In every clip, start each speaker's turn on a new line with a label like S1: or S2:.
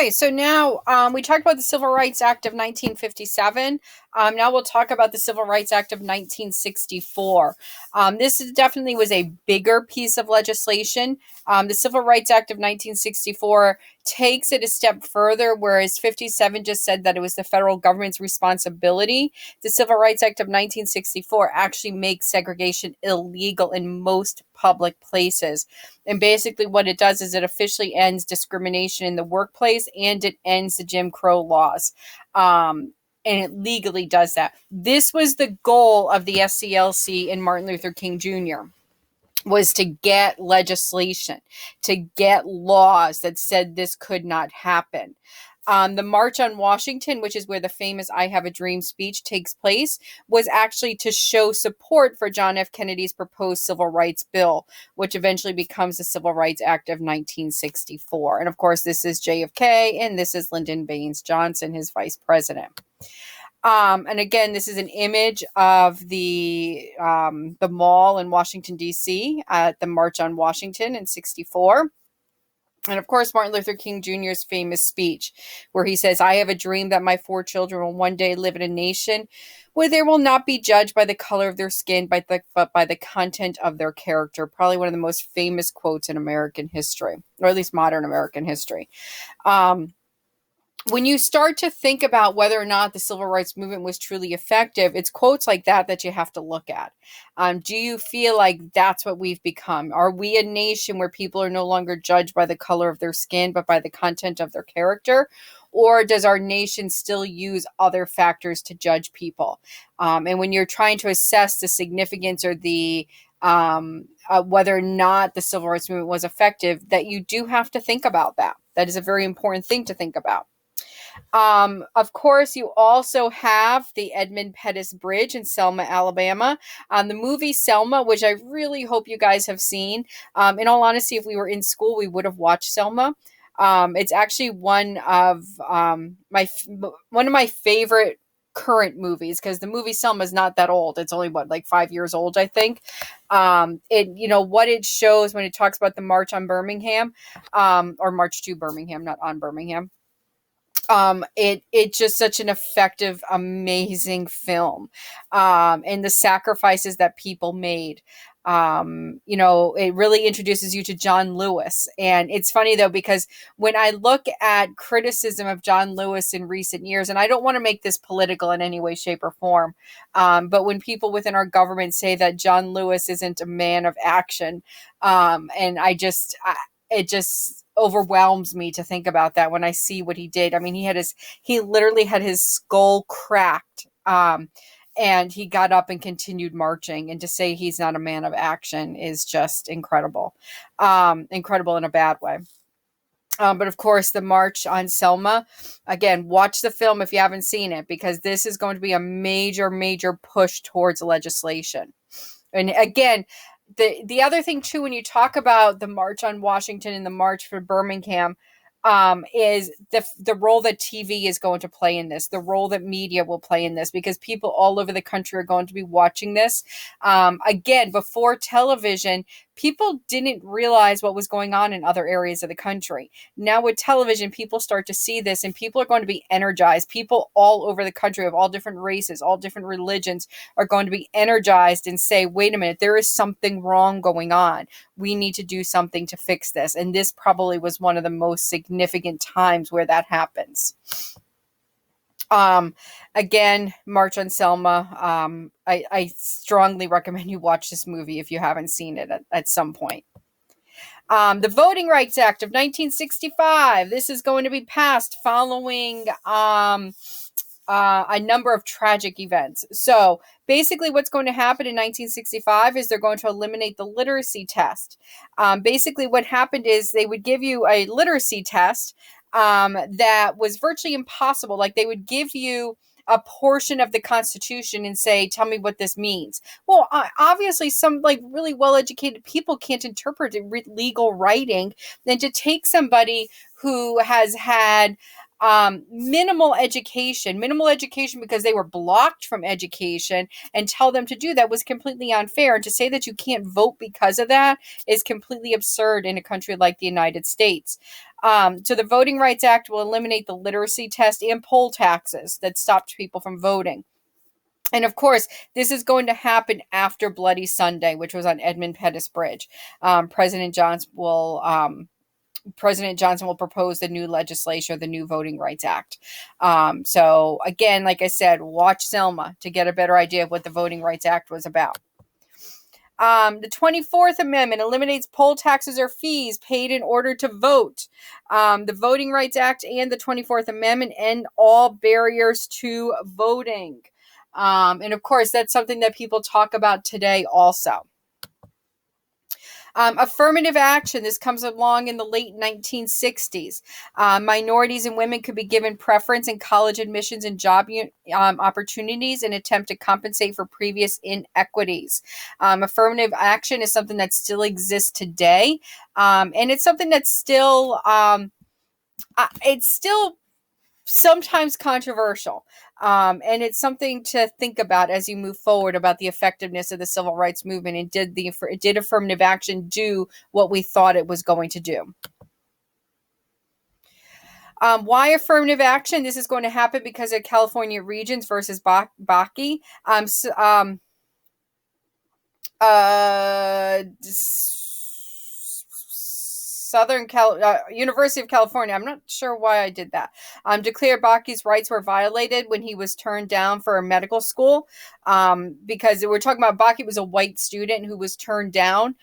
S1: Okay, so now we talked about the Civil Rights Act of 1957. Now we'll talk about the Civil Rights Act of 1964. Definitely was a bigger piece of legislation. The Civil Rights Act of 1964 takes it a step further, whereas 57 just said that it was the federal government's responsibility. The Civil Rights Act of 1964 actually makes segregation illegal in most public places. And basically, what it does is it officially ends discrimination in the workplace and it ends the Jim Crow laws. And it legally does that. This was the goal of the SCLC and Martin Luther King Jr. was to get legislation, to get laws that said this could not happen. The March on Washington, which is where the famous I Have a Dream speech takes place, was actually to show support for John F. Kennedy's proposed civil rights bill, which eventually becomes the Civil Rights Act of 1964. And of course, this is JFK and this is Lyndon Baines Johnson, his vice president. And again, this is an image of the mall in Washington, D.C. at the March on Washington in 64. And of course, Martin Luther King Jr.'s famous speech, where he says, I have a dream that my 4 children will one day live in a nation where they will not be judged by the color of their skin, but by the content of their character. Probably one of the most famous quotes in American history, or at least modern American history. When you start to think about whether or not the civil rights movement was truly effective, it's quotes like that you have to look at. Do you feel like that's what we've become? Are we a nation where people are no longer judged by the color of their skin, but by the content of their character? Or does our nation still use other factors to judge people? And when you're trying to assess the significance or the whether or not the civil rights movement was effective, that you do have to think about that. That is a very important thing to think about. Of course, you also have the Edmund Pettus Bridge in Selma, Alabama. The movie Selma, which I really hope you guys have seen. In all honesty, if we were in school, we would have watched Selma. It's actually one of my favorite current movies, because the movie Selma is not that old. It's only like 5 years old, I think. What it shows when it talks about the March on Birmingham, or March to Birmingham, not on Birmingham. It's just such an effective, amazing film. And the sacrifices that people made. It really introduces you to John Lewis. And it's funny though, because when I look at criticism of John Lewis in recent years, and I don't want to make this political in any way, shape, or form, but when people within our government say that John Lewis isn't a man of action, and it just overwhelms me to think about that when I see what he did. I mean, he literally had his skull cracked, and he got up and continued marching. And to say he's not a man of action is just incredible. Incredible in a bad way. But of course, the March on Selma, again, watch the film if you haven't seen it, because this is going to be a major, major push towards legislation. And again, the other thing too, when you talk about the March on Washington and the March for Birmingham, is the role that TV is going to play in this, the role that media will play in this, because people all over the country are going to be watching this. Again, before television, people didn't realize what was going on in other areas of the country. Now with television, people start to see this, and people are going to be energized. People all over the country of all different races, all different religions are going to be energized and say, wait a minute, there is something wrong going on. We need to do something to fix this. And this probably was one of the most significant times where that happens. Again, March on Selma. I strongly recommend you watch this movie if you haven't seen it at some point. The Voting Rights Act of 1965. This is going to be passed following a number of tragic events. So basically what's going to happen in 1965 is they're going to eliminate the literacy test. Basically what happened is they would give you a literacy test that was virtually impossible. Like they would give you a portion of the Constitution and say, tell me what this means. Well, obviously some like really well-educated people can't interpret legal writing. Then to take somebody who has had minimal education because they were blocked from education, and tell them to do that was completely unfair. And to say that you can't vote because of that is completely absurd in a country like the United States. So the Voting Rights Act will eliminate the literacy test and poll taxes that stopped people from voting. And of course, this is going to happen after Bloody Sunday, which was on Edmund Pettus Bridge. President Johnson will propose the new legislation, the new Voting Rights Act. So again, like I said, watch Selma to get a better idea of what the Voting Rights Act was about. The 24th Amendment eliminates poll taxes or fees paid in order to vote. The Voting Rights Act and the 24th Amendment end all barriers to voting. And of course, that's something that people talk about today also. Affirmative action. This comes along in the late 1960s. Minorities and women could be given preference in college admissions and job opportunities in an attempt to compensate for previous inequities. Affirmative action is something that still exists today, and it's something that's still sometimes controversial. And it's something to think about as you move forward about the effectiveness of the civil rights movement, and did affirmative action do what we thought it was going to do? Why affirmative action? This is going to happen because of California Regents versus Bakke. University of California. I'm not sure why I did that. Declared Bakke's rights were violated when he was turned down for a medical school. Because we're talking about Bakke was a white student who was turned down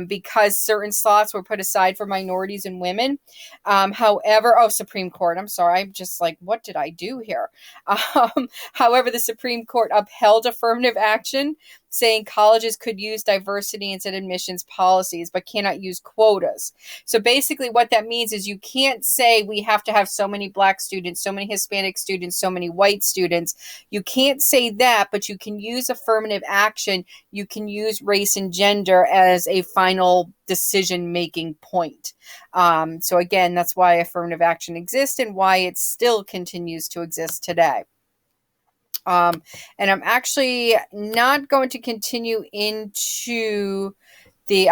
S1: because certain slots were put aside for minorities and women. Supreme Court. I'm sorry. I'm just like, what did I do here? However, the Supreme Court upheld affirmative action, saying colleges could use diversity in admissions policies, but cannot use quotas. So basically what that means is you can't say we have to have so many Black students, so many Hispanic students, so many white students. You can't say that, but you can use affirmative action. You can use race and gender as a final decision-making point. So again, that's why affirmative action exists and why it still continues to exist today. And I'm actually not going to continue into the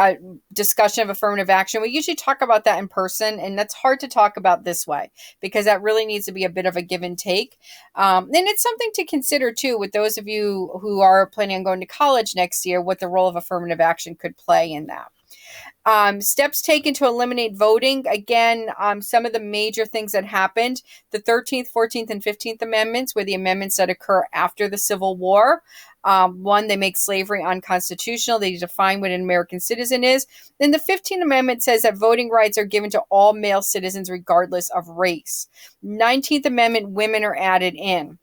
S1: discussion of affirmative action. We usually talk about that in person, and that's hard to talk about this way because that really needs to be a bit of a give and take. And it's something to consider too with those of you who are planning on going to college next year, what the role of affirmative action could play in that. Steps taken to eliminate voting. Again, some of the major things that happened: the 13th, 14th, and 15th Amendments were the amendments that occur after the Civil War. One, they make slavery unconstitutional. They define what an American citizen is. Then the 15th Amendment says that voting rights are given to all male citizens regardless of race. 19th Amendment, women are added in.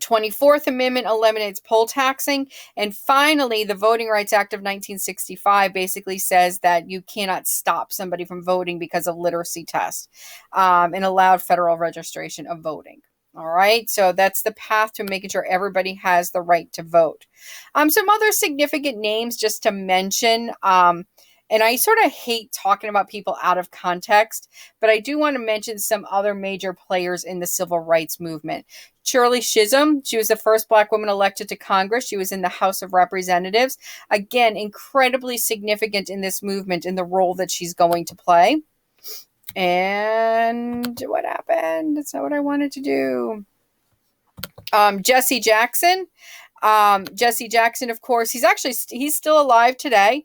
S1: 24th Amendment eliminates poll taxing. And finally, the Voting Rights Act of 1965 basically says that you cannot stop somebody from voting because of literacy tests, and allowed federal registration of voting. All right, so that's the path to making sure everybody has the right to vote. Some other significant names just to mention, and I sort of hate talking about people out of context, but I do want to mention some other major players in the civil rights movement. Shirley Chisholm, she was the first Black woman elected to Congress. She was in the House of Representatives. Again, incredibly significant in this movement in the role that she's going to play. And what happened? That's not what I wanted to do. Jesse Jackson. Jesse Jackson, of course, he's still alive today.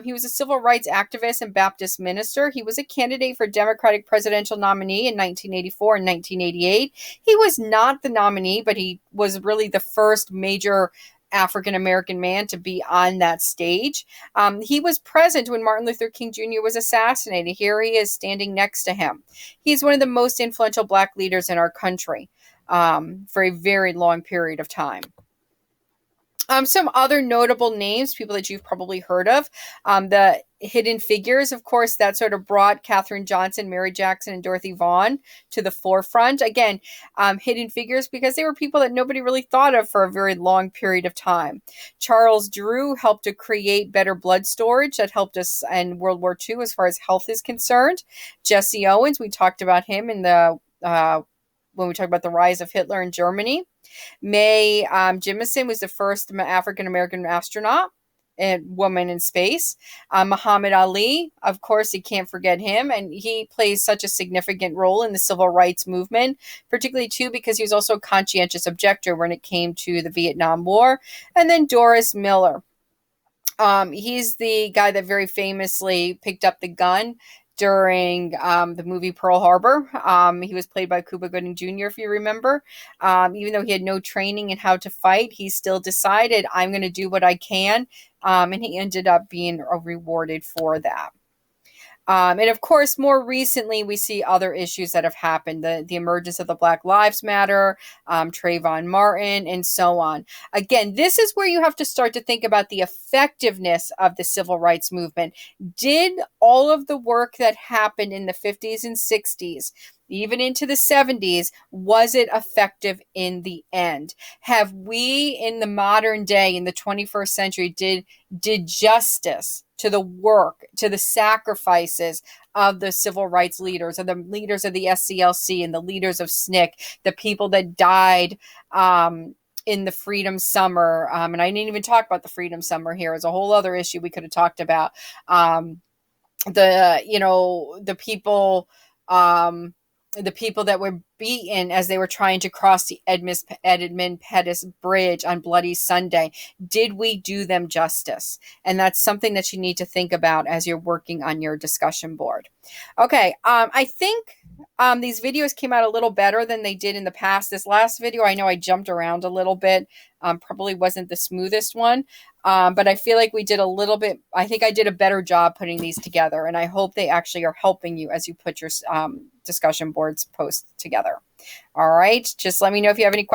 S1: He was a civil rights activist and Baptist minister. He was a candidate for Democratic presidential nominee in 1984 and 1988. He was not the nominee, but he was really the first major African-American man to be on that stage. He was present when Martin Luther King Jr. was assassinated. Here he is standing next to him. He's one of the most influential Black leaders in our country for a very long period of time. Some other notable names, people that you've probably heard of. The Hidden Figures, of course, that sort of brought Katherine Johnson, Mary Jackson, and Dorothy Vaughan to the forefront. Again, Hidden Figures because they were people that nobody really thought of for a very long period of time. Charles Drew helped to create better blood storage that helped us in World War II as far as health is concerned. Jesse Owens, we talked about him in the when we talk about the rise of Hitler in Germany. Mae Jemison was the first African American astronaut and woman in space. Muhammad Ali, of course, you can't forget him, and he plays such a significant role in the civil rights movement, particularly too because he was also a conscientious objector when it came to the Vietnam War. And then Doris Miller. He's the guy that very famously picked up the gun during the movie Pearl Harbor. He was played by Cuba Gooding Jr., if you remember. Even though he had no training in how to fight, he still decided, I'm going to do what I can. And he ended up being rewarded for that. And of course, more recently, we see other issues that have happened, the emergence of the Black Lives Matter, Trayvon Martin, and so on. Again, this is where you have to start to think about the effectiveness of the civil rights movement. Did all of the work that happened in the 50s and 60s, even into the 70s, was it effective in the end? Have we in the modern day, in the 21st century, did justice to the work, to the sacrifices of the civil rights leaders, or the leaders of the SCLC and the leaders of SNCC, the people that died in the Freedom Summer? And I didn't even talk about the Freedom Summer here. It's a whole other issue we could have talked about. The people, the people that were beaten as they were trying to cross the Edmund Pettus Bridge on Bloody Sunday. Did we do them justice? And that's something that you need to think about as you're working on your discussion board. Okay, I think these videos came out a little better than they did in the past. This last video, I know I jumped around a little bit. Probably wasn't the smoothest one. But I feel like we did a little bit, I think I did a better job putting these together, and I hope they actually are helping you as you put your discussion boards posts together. All right, just let me know if you have any questions.